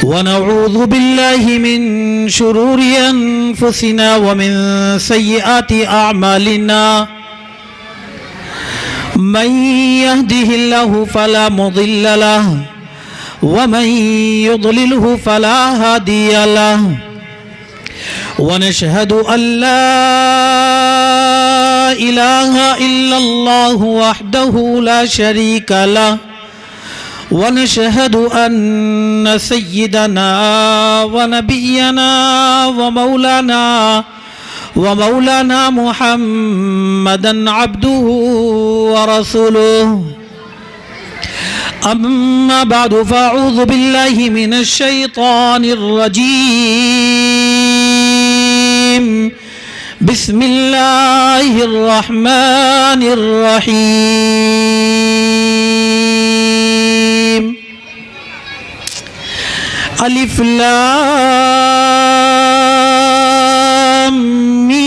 ونعوذ بالله من شرور أنفسنا ومن سيئات أعمالنا من يهده الله فلا مضل له ومن يضلله فلا هادي له ونشهد أن لا إله إلا الله وحده لا شريك له ونشهد أن سيدنا ونبينا ومولانا محمدا عبده ورسوله أما بعد فأعوذ بالله من الشيطان الرجيم بسم الله الرحمن الرحيم ألف لام ميم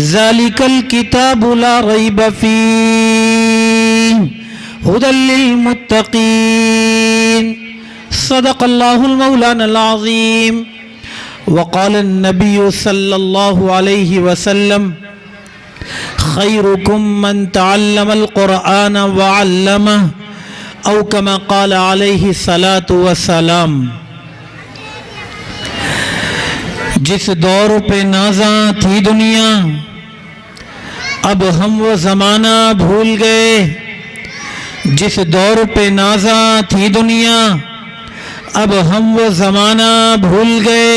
ذلك الكتاب لا ريب فيه هدى للمتقين صدق الله المولانا العظيم وقال النبي صلى الله عليه وسلم خيركم من تعلم القرآن وعلمه او كما قال عليه الصلاة والسلام۔ جس دور پہ نازاں تھی دنیا اب ہم وہ زمانہ بھول گئے، جس دور پہ نازاں تھی دنیا اب ہم وہ زمانہ بھول گئے،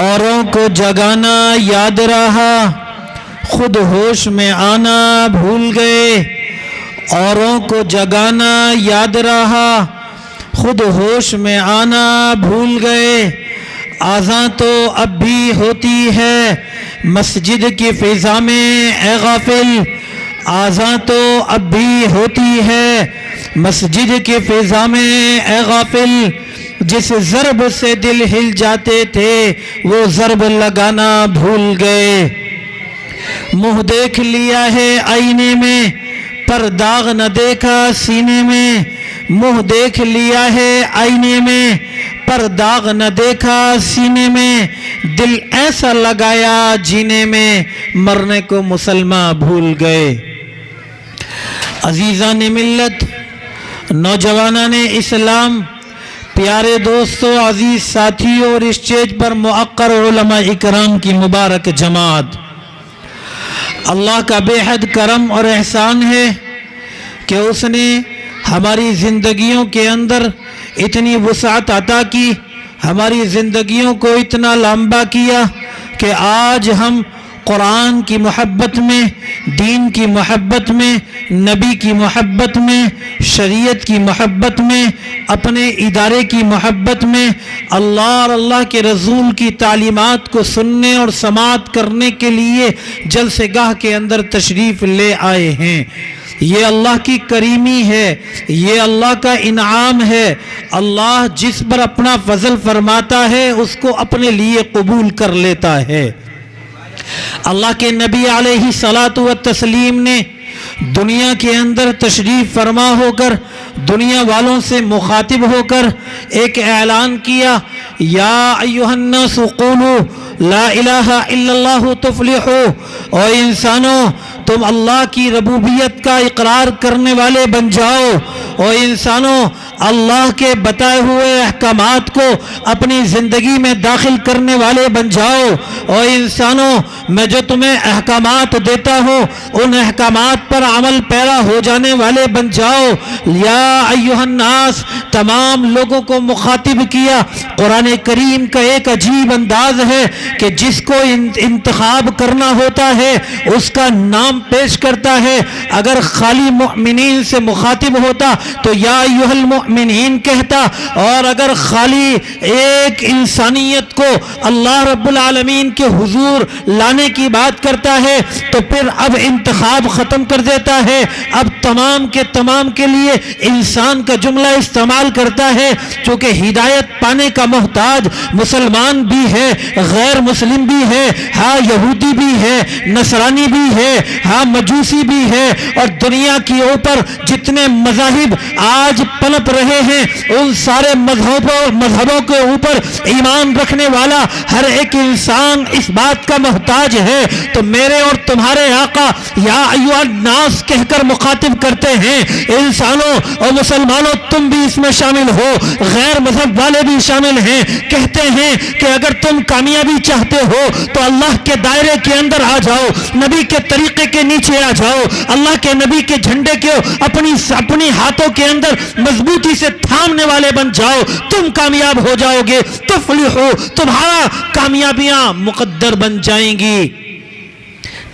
اوروں کو جگانا یاد رہا خود ہوش میں آنا بھول گئے، اوروں کو جگانا یاد رہا خود ہوش میں آنا بھول گئے، آذان تو اب بھی ہوتی ہے مسجد کی فضا میں اے غافل، آذان تو اب بھی ہوتی ہے مسجد کی فضا میں اے غافل، جس ضرب سے دل ہل جاتے تھے وہ ضرب لگانا بھول گئے، منہ دیکھ لیا ہے آئینے میں پر داغ نہ دیکھا سینے میں، منہ دیکھ لیا ہے آئینے میں پر داغ نہ دیکھا سینے میں، دل ایسا لگایا جینے میں مرنے کو مسلمان بھول گئے۔ عزیزان ملت، نوجوانان اسلام، پیارے دوستو، عزیز ساتھیوں اور اسٹیج پر معقر علماء اکرام کی مبارک جماعت، اللہ کا بے حد کرم اور احسان ہے کہ اس نے ہماری زندگیوں کے اندر اتنی وسعت عطا کی، ہماری زندگیوں کو اتنا لمبا کیا کہ آج ہم قرآن کی محبت میں، دین کی محبت میں، نبی کی محبت میں، شریعت کی محبت میں، اپنے ادارے کی محبت میں، اللہ اور اللہ کے رسول کی تعلیمات کو سننے اور سماعت کرنے کے لیے جلسہ گاہ کے اندر تشریف لے آئے ہیں۔ یہ اللہ کی کریمی ہے، یہ اللہ کا انعام ہے، اللہ جس پر اپنا فضل فرماتا ہے اس کو اپنے لیے قبول کر لیتا ہے۔ اللہ کے نبی علیہ الصلاۃ والتسلیم نے دنیا کے اندر تشریف فرما ہو کر دنیا والوں سے مخاطب ہو کر ایک اعلان کیا، یا ایھا الناس قولوا لا الہ الا اللہ تفلحوا، اور انسانوں تم اللہ کی ربوبیت کا اقرار کرنے والے بن جاؤ، اور انسانوں اللہ کے بتائے ہوئے احکامات کو اپنی زندگی میں داخل کرنے والے بن جاؤ، اور انسانوں میں جو تمہیں احکامات دیتا ہوں ان احکامات پر عمل پیرا ہو جانے والے بن جاؤ۔ یا ایھا الناس، تمام لوگوں کو مخاطب کیا۔ قرآن کریم کا ایک عجیب انداز ہے کہ جس کو انتخاب کرنا ہوتا ہے اس کا نام پیش کرتا ہے، اگر خالی مؤمنین سے مخاطب ہوتا تو یا ایھا المؤمنین کہتا، اور اگر خالی ایک انسانیت کو اللہ رب العالمین کے حضور لانے کی بات کرتا ہے تو پھر اب انتخاب ختم کر دیتا ہے، اب تمام کے لیے انسان کا جملہ استعمال کرتا ہے، چونکہ ہدایت پانے کا محتاج مسلمان بھی ہے، غیر مسلم بھی ہے، ہاں یہودی بھی ہے، نصرانی بھی ہے، ہاں مجوسی بھی ہے، اور دنیا کے اوپر جتنے مذاہب آج پنپ رہے ہیں ان سارے مذہبوں کے اوپر ایمان رکھنے والا ہر ایک انسان اس بات کا محتاج ہے۔ تو میرے اور تمہارے آقا یا ایھا الناس کہہ کر مخاطب کرتے ہیں، انسانوں اور مسلمانوں تم بھی اس میں شامل ہو، غیر مذہب والے بھی شامل ہیں۔ کہتے ہیں کہ اگر تم کامیابی چاہتے ہو تو اللہ کے دائرے کے اندر آ جاؤ، نبی کے طریقے کے نیچے آ جاؤ، اللہ کے نبی کے جھنڈے کو اپنی ہاتھوں کے اندر مضبوطی سے تھامنے والے بن جاؤ، تم کامیاب ہو جاؤ گے، تفلحو، تمہارا کامیابیاں مقدر بن جائیں گی۔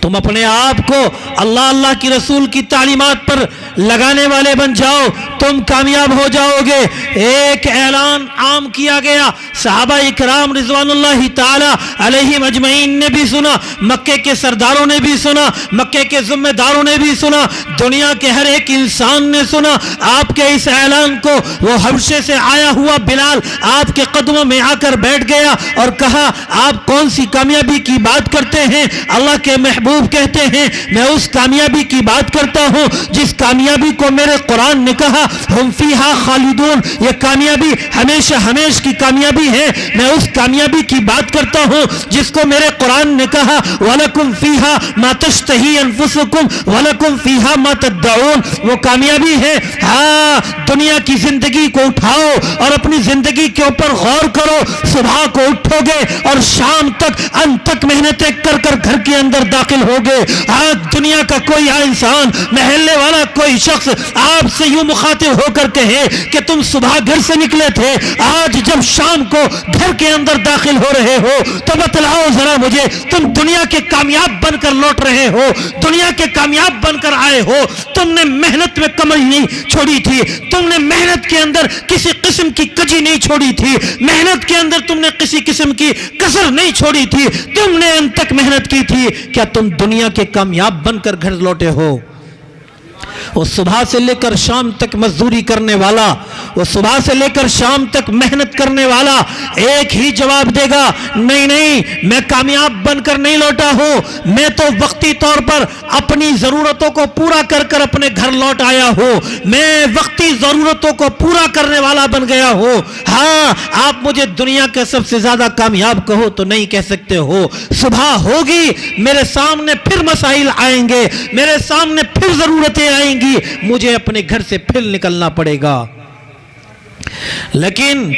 تم اپنے آپ کو اللہ کی رسول کی تعلیمات پر لگانے والے بن جاؤ، تم کامیاب ہو جاؤ گے۔ ایک اعلان عام کیا گیا، صحابہ اکرام رضوان اللہ تعالی علیہم اجمعین نے بھی سنا، مکے کے سرداروں نے بھی سنا، مکے کے ذمہ داروں نے بھی سنا، دنیا کے ہر ایک انسان نے سنا آپ کے اس اعلان کو۔ وہ حبشے سے آیا ہوا بلال آپ کے قدموں میں آ کر بیٹھ گیا اور کہا، آپ کون سی کامیابی کی بات کرتے ہیں؟ اللہ کے محبوب کہتے ہیں، میں اس کامیابی کی بات کرتا ہوں جس کامیابی کو میرے قرآن نے کہا ہم فیہا خالدون، یہ کامیابی ہمیشہ ہمیش کی کامیابی ہے۔ میں اس کامیابی کی بات کرتا ہوں جس کو میرے قرآن نے کہا وَلَكُمْ فِيهَا مَا تَشْتَهِي أَنفُسُكُمْ وَلَكُمْ فِيهَا مَا تَدَّعُونَ۔ وہ کامیابی ہے، ہاں دنیا کی زندگی کو اٹھاؤ اور اپنی زندگی کے اوپر غور کرو، صبح کو اٹھو گے اور شام تک انت تک محنتیں کر کر گھر کے اندر داخل ہوگے۔ آج دنیا کا کوئی انسان، محلے والا کوئی شخص آپ سے یوں مخاطب ہو کر کہے کہ تم صبح گھر سے نکلے تھے، آج جب شام کو گھر کے اندر داخل ہو رہے ہو تو بتلاؤ ذرا مجھے، تم دنیا کے کامیاب بن کر لوٹ رہے ہو، دنیا کے کامیاب بن کر آئے ہو، تم نے محنت میں کمی نہیں چھوڑی تھی، تم نے محنت کے اندر کسی قسم کی کجی نہیں چھوڑی تھی، محنت کے اندر تم نے کسی قسم کی کسر نہیں چھوڑی تھی، تم نے انت تک محنت کی تھی، کیا تم دنیا کے کامیاب بن کر گھر لوٹے ہو؟ وہ صبح سے لے کر شام تک مزدوری کرنے والا، وہ صبح سے لے کر شام تک محنت کرنے والا ایک ہی جواب دے گا، نہیں نہیں میں کامیاب بن کر نہیں لوٹا ہوں، میں تو وقتی طور پر اپنی ضرورتوں کو پورا کر کر اپنے گھر لوٹ آیا ہوں، میں وقتی ضرورتوں کو پورا کرنے والا بن گیا ہوں۔ ہاں آپ مجھے دنیا کا سب سے زیادہ کامیاب کہو تو نہیں کہہ سکتے ہو، صبح ہوگی میرے سامنے پھر مسائل آئیں گے، میرے سامنے پھر ضرورتیں آئیں گی، مجھے اپنے گھر سے پھر نکلنا پڑے گا۔ لیکن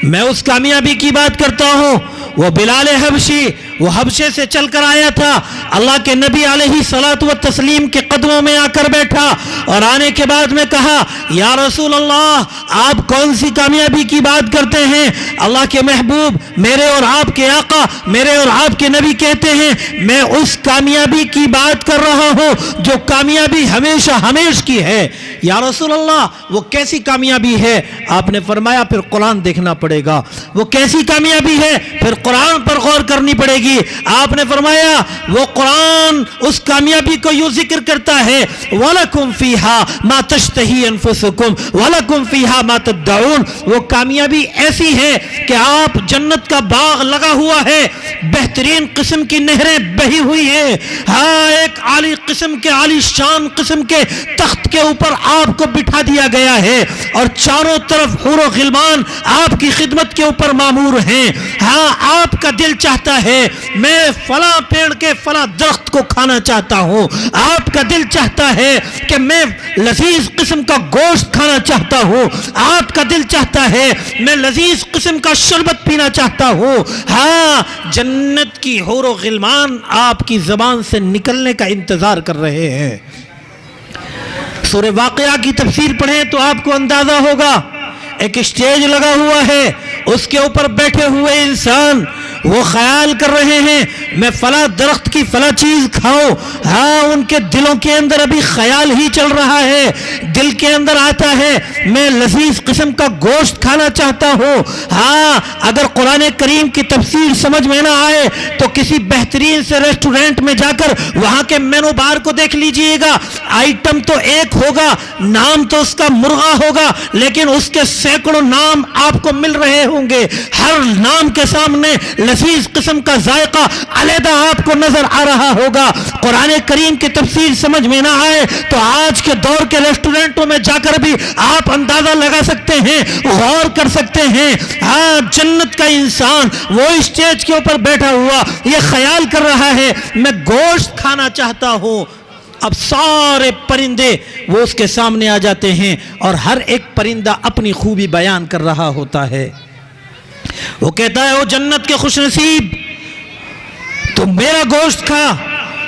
میں اس کامیابی کی بات کرتا ہوں، وہ بلال حبشی، وہ حبشے سے چل کر آیا تھا، اللہ کے نبی علیہ الصلاۃ والتسلیم کے قدموں میں آ کر بیٹھا اور آنے کے بعد میں کہا، یا رسول اللہ آپ کون سی کامیابی کی بات کرتے ہیں؟ اللہ کے محبوب، میرے اور آپ کے آقا، میرے اور آپ کے نبی کہتے ہیں میں اس کامیابی کی بات کر رہا ہوں جو کامیابی ہمیشہ ہمیش کی ہے۔ یا رسول اللہ وہ کیسی کامیابی ہے؟ آپ نے فرمایا پھر قرآن دیکھنا پڑے گا۔ وہ کیسی کامیابی ہے؟ پھر قرآن پر غور کرنی پڑے گی۔ آپ نے فرمایا وہ قرآن اس کامیابی کو یوں ذکر کرتا ہے، وَلَكُمْ فِيهَا مَا تَشْتَهِي أَنفُسُكُمْ وَلَكُمْ فِيهَا مَا تَدَّعُونَ۔ وہ کامیابی ایسی ہے کہ آپ جنت کا باغ لگا ہوا ہے، بہترین قسم کی نہریں بہی ہوئی ہیں، ہاں ایک عالی قسم کے عالی شان قسم کے تخت کے اوپر آپ کو بٹھا دیا گیا ہے اور چاروں طرف حور و غلمان آپ کی خدمت کے اوپر مامور ہیں۔ ہاں آپ کا دل چاہتا ہے میں فلاں پیڑ کے فلاں درخت کو کھانا چاہتا ہوں، آپ کا دل چاہتا ہے کہ میں لذیذ قسم کا گوشت کھانا چاہتا ہوں، آپ کا دل چاہتا ہے میں لذیذ قسم کا شربت پینا چاہتا ہوں۔ ہاں جنت کی حور و غلمان آپ کی زبان سے نکلنے کا انتظار کر رہے ہیں۔ سورہ واقعہ کی تفسیر پڑھیں تو آپ کو اندازہ ہوگا، ایک اسٹیج لگا ہوا ہے، اس کے اوپر بیٹھے ہوئے انسان وہ خیال کر رہے ہیں میں فلاں درخت کی فلاں چیز کھاؤں، ہاں ان کے دلوں کے اندر ابھی خیال ہی چل رہا ہے، دل کے اندر آتا ہے میں لذیذ قسم کا گوشت کھانا چاہتا ہوں۔ ہاں اگر قرآن کریم کی تفسیر سمجھ میں نہ آئے تو کسی بہترین سے ریسٹورنٹ میں جا کر وہاں کے مینو بار کو دیکھ لیجئے گا، آئٹم تو ایک ہوگا، نام تو اس کا مرغا ہوگا، لیکن اس کے سینکڑوں نام آپ کو مل رہے ہوں گے، ہر نام کے سامنے لذیذ قسم کا ذائقہ علیحدہ آپ کو نظر آ رہا ہوگا۔ قرآن کریم کی تفسیر سمجھ میں نہ آئے تو آج کے دور کے ریسٹورنٹوں میں جا کر بھی آپ اندازہ لگا سکتے ہیں، غور کر سکتے ہیں۔ ہاں، جنت کا انسان وہ اسٹیج کے اوپر بیٹھا ہوا یہ خیال کر رہا ہے میں گوشت کھانا چاہتا ہوں۔ اب سارے پرندے وہ اس کے سامنے آ جاتے ہیں اور ہر ایک پرندہ اپنی خوبی بیان کر رہا ہوتا ہے۔ وہ کہتا ہے او جنت کے خوش نصیب تو میرا گوشت کھا،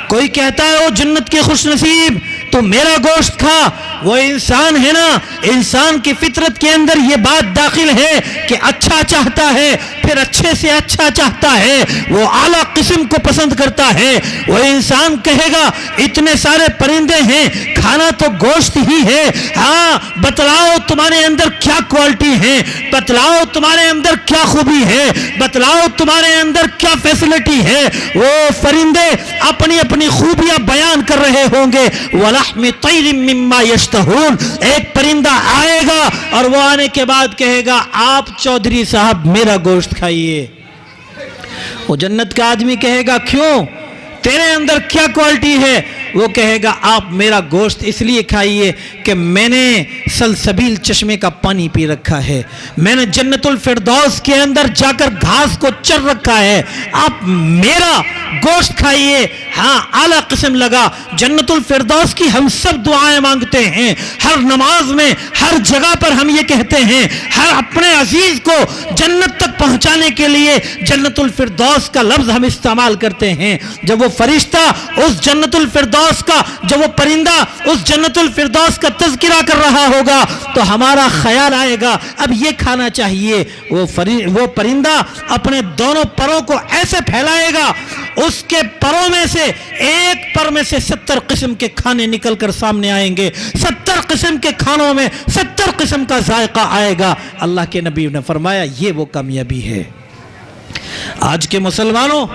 کوئی کہتا ہے او جنت کے خوش نصیب تو میرا گوشت کھا۔ وہ انسان ہے نا، انسان کی فطرت کے اندر یہ بات داخل ہے کہ اچھا چاہتا ہے، پھر اچھے سے اچھا چاہتا ہے، وہ اعلیٰ قسم کو پسند کرتا ہے۔ وہ انسان کہے گا اتنے سارے پرندے ہیں، کھانا تو گوشت ہی ہے، ہاں بتلاؤ تمہارے اندر کیا کوالٹی ہے، بتلاؤ تمہارے اندر کیا خوبی ہے، بتلاؤ تمہارے اندر کیا فیسلٹی ہے۔ وہ پرندے اپنی اپنی خوبیاں بیان کر رہے ہوں گے۔ وَلَحْمِ طَيْرٍ مِّمَّا يَشْتَهُونَ، ایک پرندہ آئے گا اور وہ آنے کے بعد کہے گا آپ چودھری صاحب میرا گوشت کھائیے۔ وہ جنت کا آدمی کہے گا کیوں، تیرے اندر کیا کوالٹی ہے؟ وہ کہے گا آپ میرا گوشت اس لیے کھائیے کہ میں نے سلسبیل چشمے کا پانی پی رکھا ہے، میں نے جنت الفردوس کے اندر جا کر گھاس کو چر رکھا ہے، آپ میرا گوشت کھائیے۔ ہاں اعلیٰ قسم لگا۔ جنت الفردوس کی ہم سب دعائیں مانگتے ہیں، ہر نماز میں ہر جگہ پر ہم یہ کہتے ہیں، ہر اپنے عزیز کو جنت تک پہنچانے کے لیے جنت الفردوس کا لفظ ہم استعمال کرتے ہیں۔ جب وہ فرشتہ اس جنت الفردوس کا، جب وہ پرندہ اس جنت الفردوس کا تذکرہ کر رہا ہوگا تو ہمارا خیال آئے گا اب یہ کھانا چاہیے۔ وہ پرندہ اپنے دونوں پروں کو ایسے پھیلائے گا، اس کے پروں میں سے ایک پر میں سے 70 قسم کے کھانے نکل کر سامنے آئیں گے، 70 قسم کے کھانوں میں 70 قسم کا ذائقہ آئے گا۔ اللہ کے نبی نے فرمایا یہ وہ کامیابی ہے۔ آج کے مسلمانوں،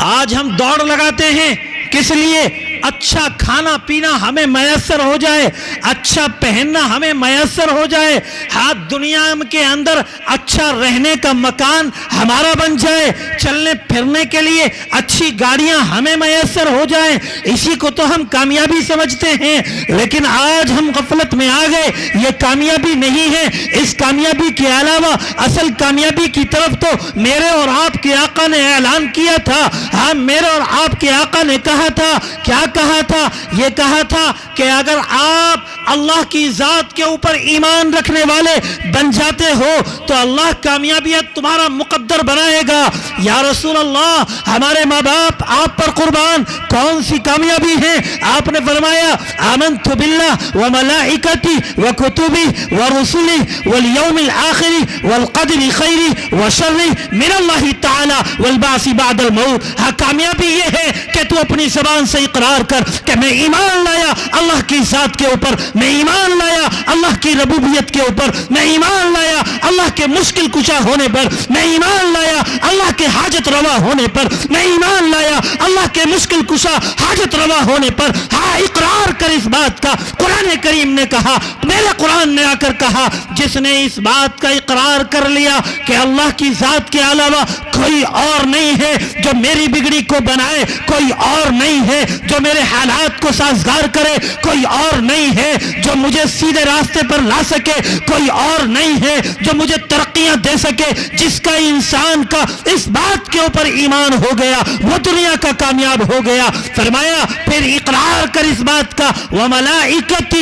آج ہم دوڑ لگاتے ہیں کس لیے؟ اچھا کھانا پینا ہمیں میسر ہو جائے، اچھا پہننا ہمیں میسر ہو جائے، ہاں دنیا کے اندر اچھا رہنے کا مکان ہمارا بن جائے، چلنے پھرنے کے لیے اچھی گاڑیاں ہمیں میسر ہو جائیں، اسی کو تو ہم کامیابی سمجھتے ہیں۔ لیکن آج ہم غفلت میں آ گئے، یہ کامیابی نہیں ہے۔ اس کامیابی کے علاوہ اصل کامیابی کی طرف تو میرے اور آپ کے آقا نے اعلان کیا تھا۔ ہاں میرے اور آپ کے آقا نے کہا تھا، کیا کہا تھا؟ یہ کہا تھا کہ اگر آپ اللہ کی ذات کے اوپر ایمان رکھنے والے بن جاتے ہو تو اللہ کامیابیت تمہارا مقدر بنائے گا۔ یا رسول اللہ، ہمارے ماں باپ آپ پر قربان، کون سی کامیابی ہے؟ آپ نے فرمایا آمنت باللہ وملائکتی وکتبی ورسلی والیوم الآخر والقدر خیر وشر من اللہ تعالی والبعث بعد الموت۔ ہاں کامیابی یہ ہے کہ تو اپنی زبان سے اقرار کر کہ میں ایمان لایا اللہ کی ذات کے اوپر، میں ایمان لایا اللہ کی ربوبیت کے اوپر، میں ایمان لایا اللہ کے مشکل کشا ہونے پر، میں ایمان لایا اللہ کے حاجت روا ہونے پر، میں ایمان لایا اللہ کے مشکل کشا حاجت روا ہونے پر۔ ہاں اقرار کر اس بات کا۔ قرآن کریم نے کہا، میرے قرآن نے آ کر کہا جس نے اس بات کا اقرار کر لیا کہ اللہ کی ذات کے علاوہ کوئی اور نہیں ہے جو میری بگڑی کو بنائے، کوئی اور نہیں ہے جو میرے حالات کو سازگار کرے، کوئی اور نہیں ہے جو مجھے سیدھے راستے پر لا سکے، کوئی اور نہیں ہے جو مجھے ترقیاں دے سکے۔ جس کا انسان کا اس بات کے اوپر ایمان ہو گیا وہ دنیا کا کامیاب ہو گیا۔ فرمایا پھر اقرار کر اس بات کا وملائکتہ،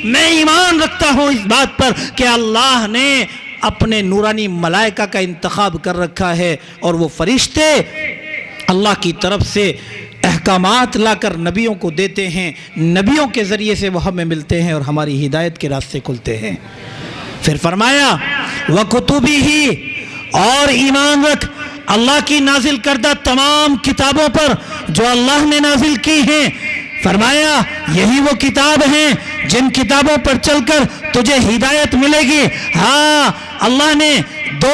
میں ایمان رکھتا ہوں اس بات پر کہ اللہ نے اپنے نورانی ملائکہ کا انتخاب کر رکھا ہے اور وہ فرشتے اللہ کی طرف سے احکامات لا کر نبیوں کو دیتے ہیں، نبیوں کے ذریعے سے وہ ہمیں ملتے ہیں اور ہماری ہدایت کے راستے کھلتے ہیں۔ پھر فرمایا وَكُتُبِهِ، اور ایمان رکھ اللہ کی نازل کردہ تمام کتابوں پر جو اللہ نے نازل کی ہیں۔ فرمایا یہی وہ کتاب ہیں جن کتابوں پر چل کر تجھے ہدایت ملے گی۔ ہاں اللہ نے 2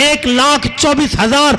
1,24,000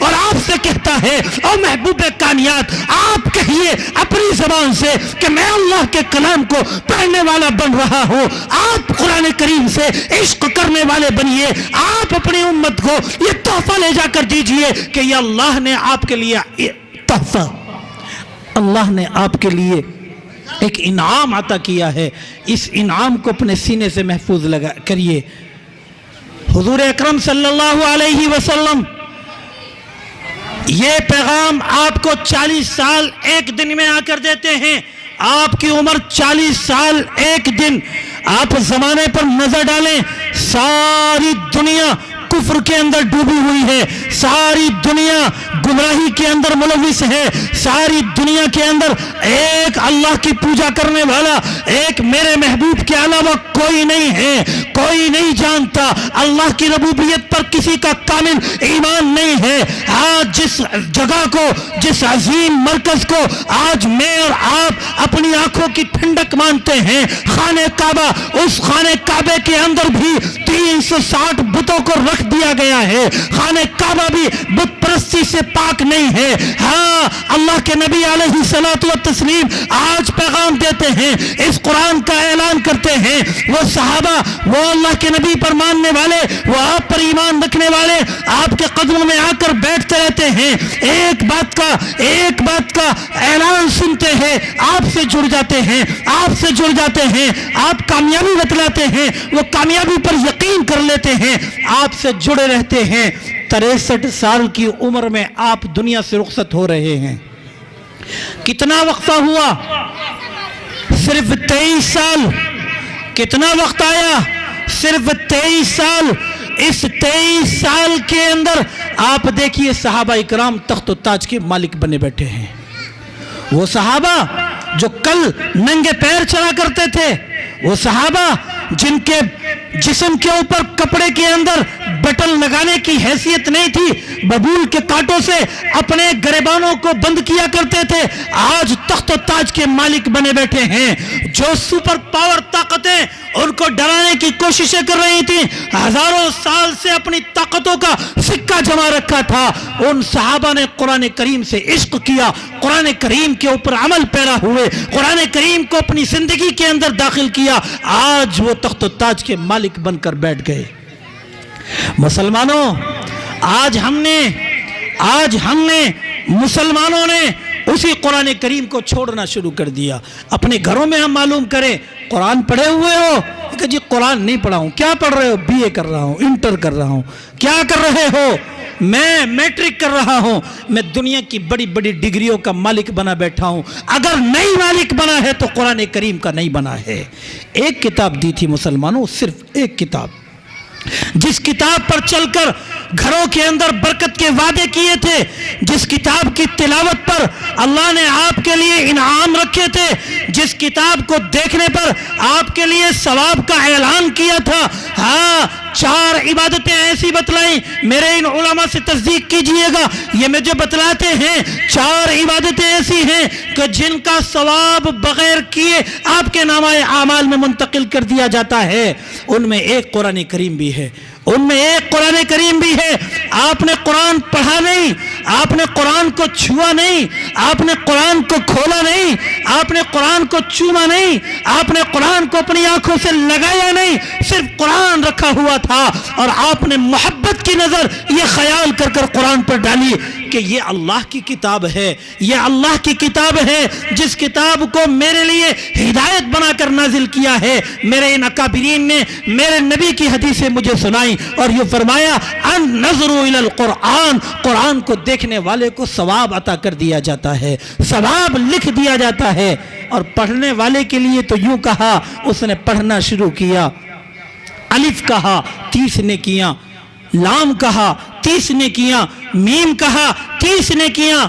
اور آپ سے کہتا ہے او محبوب کائنات آپ کہیے اپنی زبان سے کہ میں اللہ کے کلام کو پڑھنے والا بن رہا ہوں. آپ قرآن کریم سے عشق کرنے والے بنیے. آپ اپنی امت کو یہ تحفہ لے جا کر دیجئے کہ یہ اللہ نے آپ کے لیے تحفہ، اللہ نے آپ کے لیے ایک انعام عطا کیا ہے. اس انعام کو اپنے سینے سے محفوظ لگا کریے. حضور اکرم صلی اللہ علیہ وسلم یہ پیغام آپ کو 40 سال ایک دن میں آ کر دیتے ہیں. آپ کی عمر 40 سال ایک دن. آپ زمانے پر نظر ڈالیں، ساری دنیا کفر کے اندر ڈوبی ہوئی ہے، ساری دنیا گمراہی کے اندر ملوث ہے، ساری دنیا کے اندر ایک اللہ کی پوجا کرنے والا ایک میرے محبوب کے علاوہ کوئی نہیں ہے. کوئی نہیں جانتا اللہ کی ربوبیت پر کسی کا کامل ایمان نہیں ہے. آج جس جگہ کو، جس عظیم مرکز کو آج میں اور آپ اپنی آنکھوں کی ٹھنڈک مانتے ہیں، خانہ کعبہ، اس خانہ کعبے کے اندر بھی 360 بتوں کو رکھ دیا گیا ہے. خانہ کعبہ بھی بت پرستی سے پاک نہیں ہے. ہاں اللہ کے نبی علیہ الصلوۃ والتسلیم آج پیغام دیتے ہیں، اس قرآن کا اعلان کرتے ہیں. وہ صحابہ، وہ اللہ کے نبی پر ماننے والے، وہ آپ پر ایمان رکھنے والے آپ کے قدموں میں آ کر بیٹھتے رہتے ہیں. ایک بات کا اعلان سنتے ہیں، آپ سے جڑ جاتے ہیں، آپ سے جڑ جاتے ہیں. آپ کامیابی بتلاتے ہیں، وہ کامیابی پر یقین کر لیتے ہیں، آپ سے جڑے رہتے ہیں. 63 سال کی عمر میں آپ دنیا سے رخصت ہو رہے ہیں. کتنا وقفہ ہوا؟ صرف 23 سال. کتنا وقت آیا؟ صرف 23 سال. اس 23 سال کے اندر آپ دیکھیے صحابہ اکرام تخت و تاج کے مالک بنے بیٹھے ہیں. وہ صحابہ جو کل ننگے پیر چلا کرتے تھے، وہ صحابہ جن کے جسم کے اوپر کپڑے کے اندر بٹن لگانے کی حیثیت نہیں تھی، ببول کے کانٹوں سے اپنے گریبانوں کو بند کیا کرتے تھے، آج تخت و تاج کے مالک بنے بیٹھے ہیں. جو سپر پاور طاقتیں ان کو ڈرانے کی کوششیں کر رہی تھیں، ہزاروں سال سے اپنی طاقتوں کا سکہ جمع رکھا تھا، ان صحابہ نے قرآن کریم سے عشق کیا، قرآن کریم کے اوپر عمل پیرا ہوئے، قرآن کریم کو اپنی زندگی کے اندر داخل کیا. آج وہ تخت و تاج کے مالک بن کر بیٹھ گئے. مسلمانوں، آج ہم نے مسلمانوں نے اسی قرآن کریم کو چھوڑنا شروع کر دیا. اپنے گھروں میں ہم معلوم کریں، قرآن پڑھے ہوئے ہو کہ جی قرآن نہیں پڑھا ہوں. کیا پڑھ رہے ہو؟ BA کر رہا ہوں، انٹر کر رہا ہوں. کیا کر رہے ہو؟ میں میٹرک کر رہا ہوں. میں دنیا کی بڑی بڑی ڈگریوں کا مالک بنا بیٹھا ہوں. اگر نہیں مالک بنا ہے تو قرآن کریم کا نہیں بنا ہے. ایک کتاب دی تھی مسلمانوں، صرف ایک کتاب، جس کتاب پر چل کر گھروں کے اندر برکت کے وعدے کیے تھے، جس کتاب کی تلاوت پر اللہ نے آپ کے لیے انعام رکھے تھے، جس کتاب کو دیکھنے پر آپ کے لیے ثواب کا اعلان کیا تھا. ہاں، 4 عبادتیں ایسی بتلائیں، میرے ان علماء سے تصدیق کیجئے گا، یہ مجھے بتلاتے ہیں 4 عبادتیں ایسی ہیں کہ جن کا ثواب بغیر کیے آپ کے نامہ اعمال میں منتقل کر دیا جاتا ہے. ان میں ایک قرآن کریم بھی ہے، ان میں ایک قرآن کریم بھی ہے. آپ نے قرآن پڑھا نہیں، آپ نے قرآن کو چھوا نہیں، آپ نے قرآن کو کھولا نہیں، آپ نے قرآن کو چوما نہیں، آپ نے قرآن کو اپنی آنکھوں سے لگایا نہیں، صرف قرآن رکھا ہوا تھا اور آپ نے محبت کی نظر یہ خیال کر کر قرآن پر ڈالی کہ یہ اللہ کی کتاب ہے، یہ اللہ کی کتاب ہے جس کتاب کو میرے لیے ہدایت بنا کر نازل کیا ہے. میرے ان اکابرین نے میرے نبی کی حدیثیں مجھے سنائی اور یہ فرمایا ان نظر الی القرآن، قرآن کو دیکھنے والے کو ثواب عطا کر دیا جاتا ہے، ثواب لکھ دیا جاتا ہے. اور پڑھنے والے کے لیے تو یوں کہا، اس نے پڑھنا شروع کیا، الف کہا 30 نے کیا، لام کہا 30 نے کیا، میم کہا 30 نے کیا.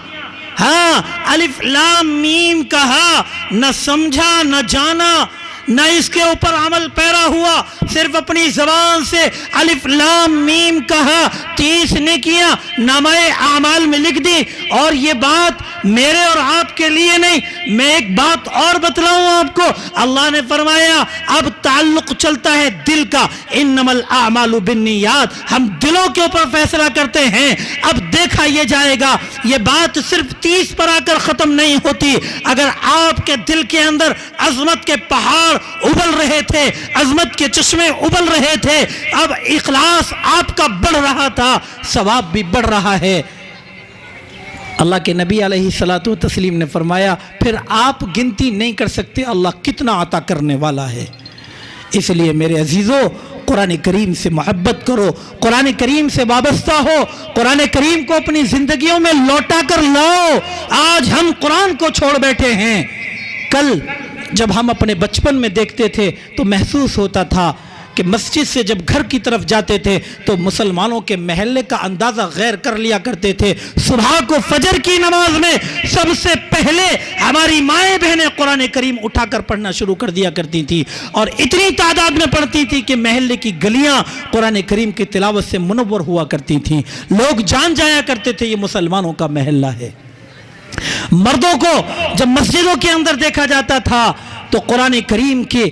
ہاں، الف لام میم کہا، نہ سمجھا نہ جانا، نہ اس کے اوپر عمل پیرا ہوا، صرف اپنی زبان سے الف لام میم کہا، 30 نے کیا، نامہ اعمال میں لکھ دی. اور یہ بات میرے اور آپ کے لیے نہیں. میں ایک بات اور بتلاؤں آپ کو. اللہ نے فرمایا اب تعلق چلتا ہے دل کا. انما الاعمال بالنیات, ہم دلوں کے اوپر فیصلہ کرتے ہیں. اب دیکھا یہ جائے گا, یہ بات صرف 30 پر آ کر ختم نہیں ہوتی. اگر آپ کے دل کے اندر عظمت کے پہاڑ ابل رہے تھے, عظمت کے چشمے ابل رہے تھے, اب اخلاص آپ کا بڑھ رہا تھا, ثواب بھی بڑھ رہا ہے. اللہ کے نبی علیہ الصلوۃ والتسلیم نے فرمایا پھر آپ گنتی نہیں کر سکتے اللہ کتنا عطا کرنے والا ہے. اس لیے میرے عزیزو, قرآن کریم سے محبت کرو, قرآن کریم سے وابستہ ہو, قرآن کریم کو اپنی زندگیوں میں لوٹا کر لاؤ. آج ہم قرآن کو چھوڑ بیٹھے ہیں. کل جب ہم اپنے بچپن میں دیکھتے تھے تو محسوس ہوتا تھا کہ مسجد سے جب گھر کی طرف جاتے تھے تو مسلمانوں کے محلے کا اندازہ غیر کر لیا کرتے تھے. صبح کو فجر کی نماز میں سب سے پہلے ہماری مائیں بہنیں قرآن کریم اٹھا کر پڑھنا شروع کر دیا کرتی تھی, اور اتنی تعداد میں پڑھتی تھی کہ محلے کی گلیاں قرآن کریم کی تلاوت سے منور ہوا کرتی تھیں. لوگ جان جایا کرتے تھے یہ مسلمانوں کا محلہ ہے. مردوں کو جب مسجدوں کے اندر دیکھا جاتا تھا تو قرآن کریم کے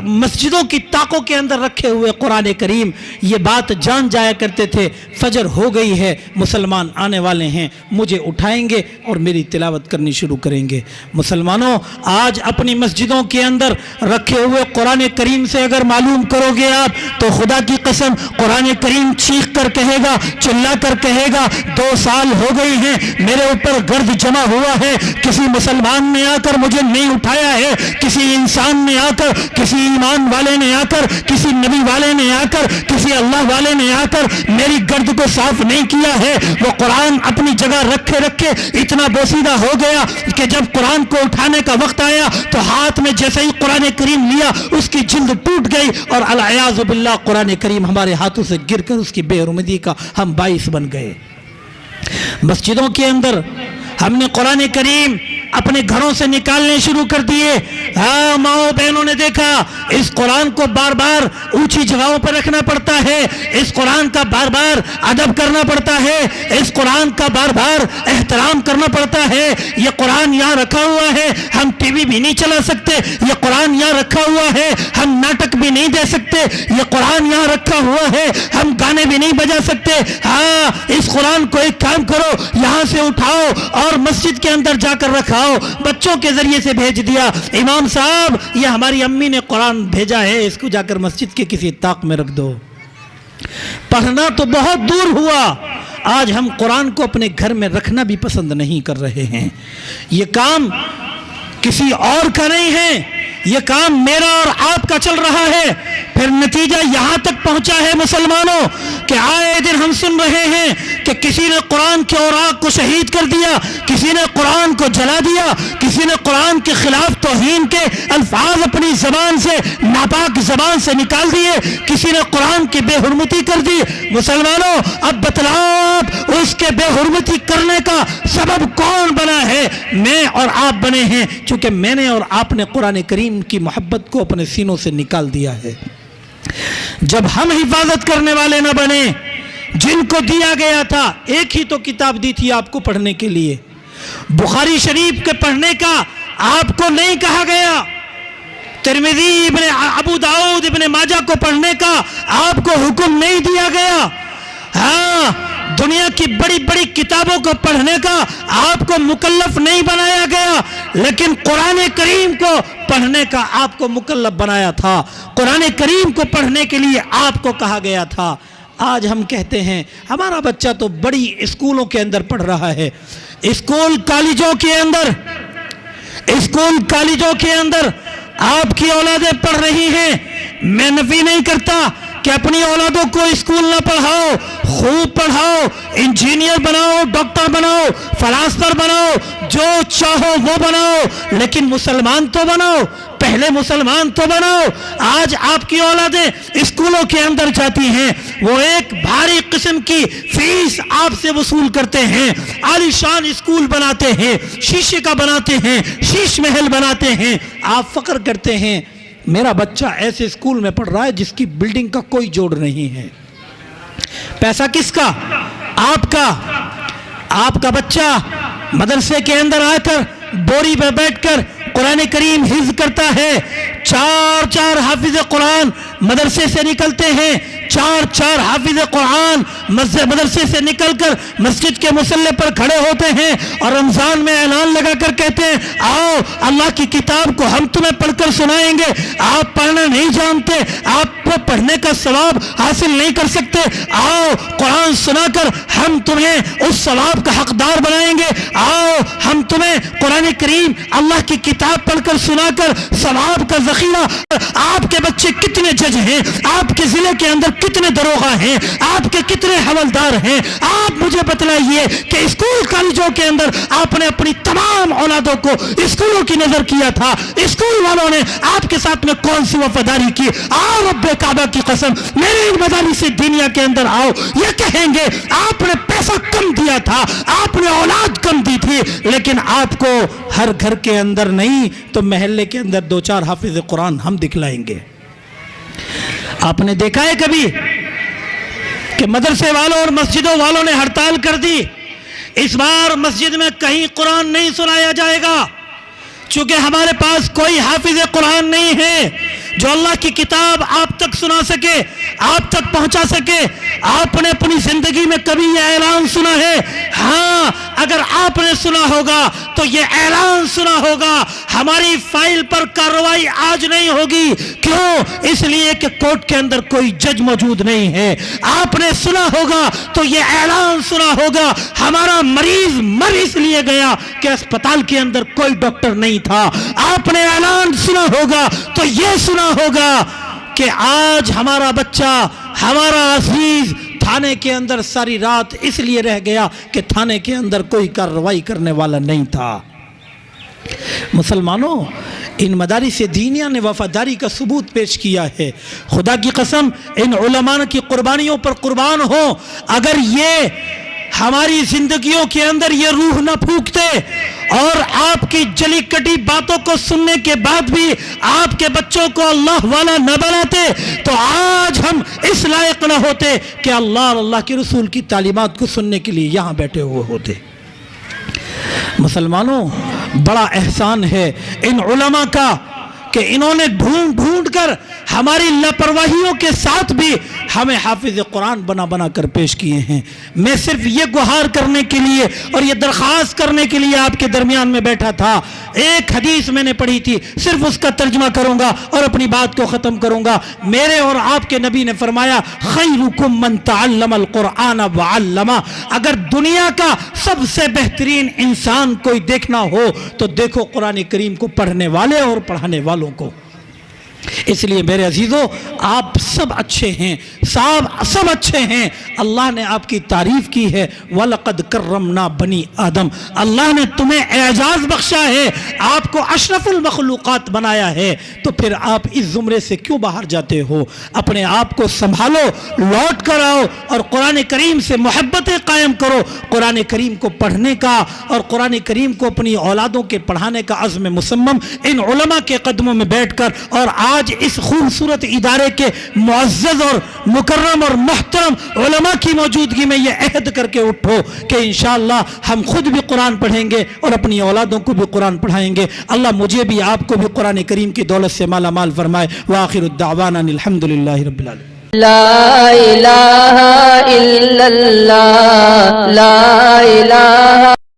مسجدوں کی طاقوں کے اندر رکھے ہوئے قرآن کریم, یہ بات جان جایا کرتے تھے فجر ہو گئی ہے, مسلمان آنے والے ہیں, مجھے اٹھائیں گے اور میری تلاوت کرنی شروع کریں گے. مسلمانوں, آج اپنی مسجدوں کے اندر رکھے ہوئے قرآن کریم سے اگر معلوم کرو گے آپ تو خدا کی قسم قرآن کریم چیخ کر کہے گا, چلا کر کہے گا 2 سال ہو گئی ہیں میرے اوپر گرد جمع ہوا ہے, کسی مسلمان نے آ کر مجھے نہیں اٹھایا ہے, کسی انسان نے آ کر, کسی ایمان والے نے آ کر, کسی نبی والے نے آ کر, کسی اللہ والے نے آ کر میری گرد کو صاف نہیں کیا ہے. وہ قرآن اپنی جگہ رکھے رکھے اتنا بوسیدہ ہو گیا کہ جب قرآن کو اٹھانے کا وقت آیا تو ہاتھ میں جیسے ہی قرآن کریم لیا اس کی جلد ٹوٹ گئی, اور العیاذ باللہ قرآن کریم ہمارے ہاتھوں سے گر کر اس کی بے حرمتی کا ہم باعث بن گئے. مسجدوں کے اندر ہم نے قرآن کریم اپنے گھروں سے نکالنے شروع کر دیے. ہاں ماؤں بہنوں نے دیکھا اس قرآن کو بار بار اونچی جگہوں پر رکھنا پڑتا ہے, اس قرآن کا بار بار ادب کرنا پڑتا ہے, اس قرآن کا بار بار احترام کرنا پڑتا ہے. یہ قرآن یہاں رکھا ہوا ہے, ہم ٹی وی بھی نہیں چلا سکتے. یہ قرآن یہاں رکھا ہوا ہے, ہم ناٹک بھی نہیں دے سکتے. یہ قرآن یہاں رکھا ہوا ہے, ہم گانے بھی نہیں بجا سکتے. ہاں اس قرآن کو ایک کام کرو, یہاں سے اٹھاؤ اور مسجد کے اندر جا کر رکھاؤ. بچوں کے ذریعے سے بھیج دیا, امام صاحب یہ ہماری امی نے قرآن بھیجا ہے, اس کو جا کر مسجد کے کسی طاق میں رکھ دو. پڑھنا تو بہت دور ہوا, آج ہم قرآن کو اپنے گھر میں رکھنا بھی پسند نہیں کر رہے ہیں. یہ کام کسی اور کا نہیں ہے, یہ کام میرا اور آپ کا چل رہا ہے. پھر نتیجہ یہاں تک پہنچا ہے مسلمانوں کہ آئے دن ہم سن رہے ہیں کہ کسی نے قرآن کے اوراق کو شہید کر دیا, کسی نے قرآن کو جلا دیا, کسی نے قرآن کے خلاف توہین کے الفاظ اپنی زبان سے, ناپاک زبان سے نکال دیے, کسی نے قرآن کی بے حرمتی کر دی. مسلمانوں اب بتلاؤ آپ اس کے بے حرمتی کرنے کا سبب کون بنا ہے؟ میں اور آپ بنے ہیں, چونکہ میں نے اور آپ نے قرآن کریم کی محبت کو اپنے سینوں سے نکال دیا ہے. جب ہم حفاظت کرنے والے نہ بنے, جن کو دیا گیا تھا ایک ہی تو کتاب دی تھی آپ کو پڑھنے کے لیے, بخاری شریف کے پڑھنے کا آپ کو نہیں کہا گیا, ترمذی ابن ابو داؤد ابن ماجہ کو پڑھنے کا آپ کو حکم نہیں دیا گیا. ہاں دنیا کی بڑی بڑی کتابوں کو پڑھنے کا آپ کو مکلف نہیں بنایا گیا, لیکن قرآن کریم کو پڑھنے کا آپ کو مکلف بنایا تھا. قرآن کریم کو پڑھنے کے لیے آپ کو کہا گیا تھا. آج ہم کہتے ہیں ہمارا بچہ تو بڑی اسکولوں کے اندر پڑھ رہا ہے, اسکول کالجوں کے اندر آپ کی اولادیں پڑھ رہی ہیں. میں نفی نہیں کرتا کہ اپنی اولادوں کو اسکول نہ پڑھاؤ, خوب پڑھاؤ, انجینئر بناؤ, ڈاکٹر بناؤ, فلاسفر بناؤ, جو چاہو وہ بناؤ, لیکن مسلمان تو بناؤ, پہلے مسلمان تو بناؤ. آج آپ کی اولادیں اسکولوں کے اندر جاتی ہیں, وہ ایک بھاری قسم کی فیس آپ سے وصول کرتے ہیں, عالی شان اسکول بناتے ہیں, شیشے کا بناتے ہیں, شیش محل بناتے ہیں. آپ فخر کرتے ہیں میرا بچہ ایسے اسکول میں پڑھ رہا ہے جس کی بلڈنگ کا کوئی جوڑ نہیں ہے. پیسہ کس کا؟ آپ کا. آپ کا بچہ مدرسے کے اندر آ کر بوری پہ بیٹھ کر قرآن کریم حفظ کرتا ہے، چار حافظ قرآن مدرسے سے نکلتے ہیں، چار حافظ قرآن مدرسے سے نکل کر مسجد کے مصلی پر کھڑے ہوتے ہیں اور رمضان میں اعلان لگا کر کہتے ہیں آؤ اللہ کی کتاب کو ہم تمہیں پڑھ کر سنائیں گے، آپ پڑھنا نہیں جانتے، آپ کو پڑھنے کا ثواب حاصل نہیں کر سکتے، آؤ قرآن سنا کر ہم تمہیں اس ثواب کا حقدار بنائیں گے، آؤ ہم تمہیں قرآن کریم اللہ کی کتاب پڑھ کر سنا کر ثواب کا ذخیرہ۔ آپ کے بچے کتنے جج ہیں، آپ کے ضلع کے اندر کتنے دروغہ ہیں، آپ کے کتنے حوالدار ہیں، آپ مجھے بتلائیے کہ اسکول کالجوں کے اندر آپ نے اپنی تمام اولادوں کو اسکولوں کی نظر کیا تھا، اسکول والوں نے آپ کے ساتھ میں کون سی وفاداری کی؟ آؤ رب کعبہ کی قسم میرے ان مدارس دینیا کے اندر آؤ، یہ کہیں گے آپ نے پیسہ کم دیا تھا، آپ نے اولاد کم دی تھی، لیکن آپ کو ہر گھر کے اندر نہیں تو محلے کے اندر 2-4 حافظ قرآن ہم دکھلائیں گے۔ آپ نے دیکھا ہے کبھی کہ مدرسے والوں اور مسجدوں والوں نے ہڑتال کر دی اس بار مسجد میں کہیں قرآن نہیں سنایا جائے گا، چونکہ ہمارے پاس کوئی حافظ قرآن نہیں ہے جو اللہ کی کتاب آپ تک سنا سکے، آپ تک پہنچا سکے۔ آپ نے اپنی زندگی میں کبھی یہ اعلان سنا ہے؟ ہاں، اگر آپ نے سنا ہوگا تو یہ اعلان سنا ہوگا، ہماری فائل پر کارروائی آج نہیں ہوگی۔ کیوں؟ اس لیے کہ کورٹ کے اندر کوئی جج موجود نہیں ہے۔ آپ نے سنا ہوگا تو یہ اعلان سنا ہوگا، ہمارا مریض مر اس لیے گیا کہ اسپتال کے اندر کوئی ڈاکٹر نہیں تھا۔ آپ نے اعلان سنا ہوگا تو یہ سنا ہوگا کہ آج ہمارا بچہ، ہمارا عزیز تھانے کے اندر ساری رات اس لیے رہ گیا کہ تھانے کے اندر کوئی کارروائی کرنے والا نہیں تھا۔ مسلمانوں، ان مدارس دینیہ نے وفاداری کا ثبوت پیش کیا ہے۔ خدا کی قسم ان علماء کی قربانیوں پر قربان ہو، اگر یہ ہماری زندگیوں کے اندر یہ روح نہ پھونکتے اور آپ کی جلی کٹی باتوں کو سننے کے بعد بھی آپ کے بچوں کو اللہ والا نہ بناتے تو آج ہم اس لائق نہ ہوتے کہ اللہ اور اللہ کے رسول کی تعلیمات کو سننے کے لیے یہاں بیٹھے ہوئے ہوتے۔ مسلمانوں، بڑا احسان ہے ان علماء کا کہ انہوں نے ڈھونڈ کر ہماری لاپرواہیوں کے ساتھ بھی ہمیں حافظ قرآن بنا کر پیش کیے ہیں۔ میں صرف یہ گہار کرنے کے لیے اور یہ درخواست کرنے کے لیے آپ کے درمیان میں بیٹھا تھا۔ ایک حدیث میں نے پڑھی تھی، صرف اس کا ترجمہ کروں گا اور اپنی بات کو ختم کروں گا۔ میرے اور آپ کے نبی نے فرمایا خیرکم من تعلم القرآن وعلمہ، اگر دنیا کا سب سے بہترین انسان کوئی دیکھنا ہو تو دیکھو قرآن کریم کو پڑھنے والے اور پڑھانے والوں کو۔ اس لیے میرے عزیزو، آپ سب اچھے ہیں، سب اچھے ہیں۔ اللہ نے آپ کی تعریف کی ہے وَلَقَدْ كَرَّمْنَا بَنِي آدم، اللہ نے تمہیں اعزاز بخشا ہے، آپ کو اشرف المخلوقات بنایا ہے، تو پھر آپ اس زمرے سے کیوں باہر جاتے ہو؟ اپنے آپ کو سنبھالو، لوٹ کر آؤ اور قرآن کریم سے محبتیں قائم کرو۔ قرآن کریم کو پڑھنے کا اور قرآن کریم کو اپنی اولادوں کے پڑھانے کا عزم مصمم ان علماء کے قدموں میں بیٹھ کر اور آج اس خوبصورت ادارے کے معزز اور مکرم اور محترم علماء کی موجودگی میں یہ عہد کر کے اٹھو کہ انشاءاللہ ہم خود بھی قرآن پڑھیں گے اور اپنی اولادوں کو بھی قرآن پڑھائیں گے۔ اللہ مجھے بھی آپ کو بھی قرآن کریم کی دولت سے مالا مال فرمائے۔ وآخر الدعوانا الحمدللہ رب العالمین۔ لا الہ الا اللہ، لا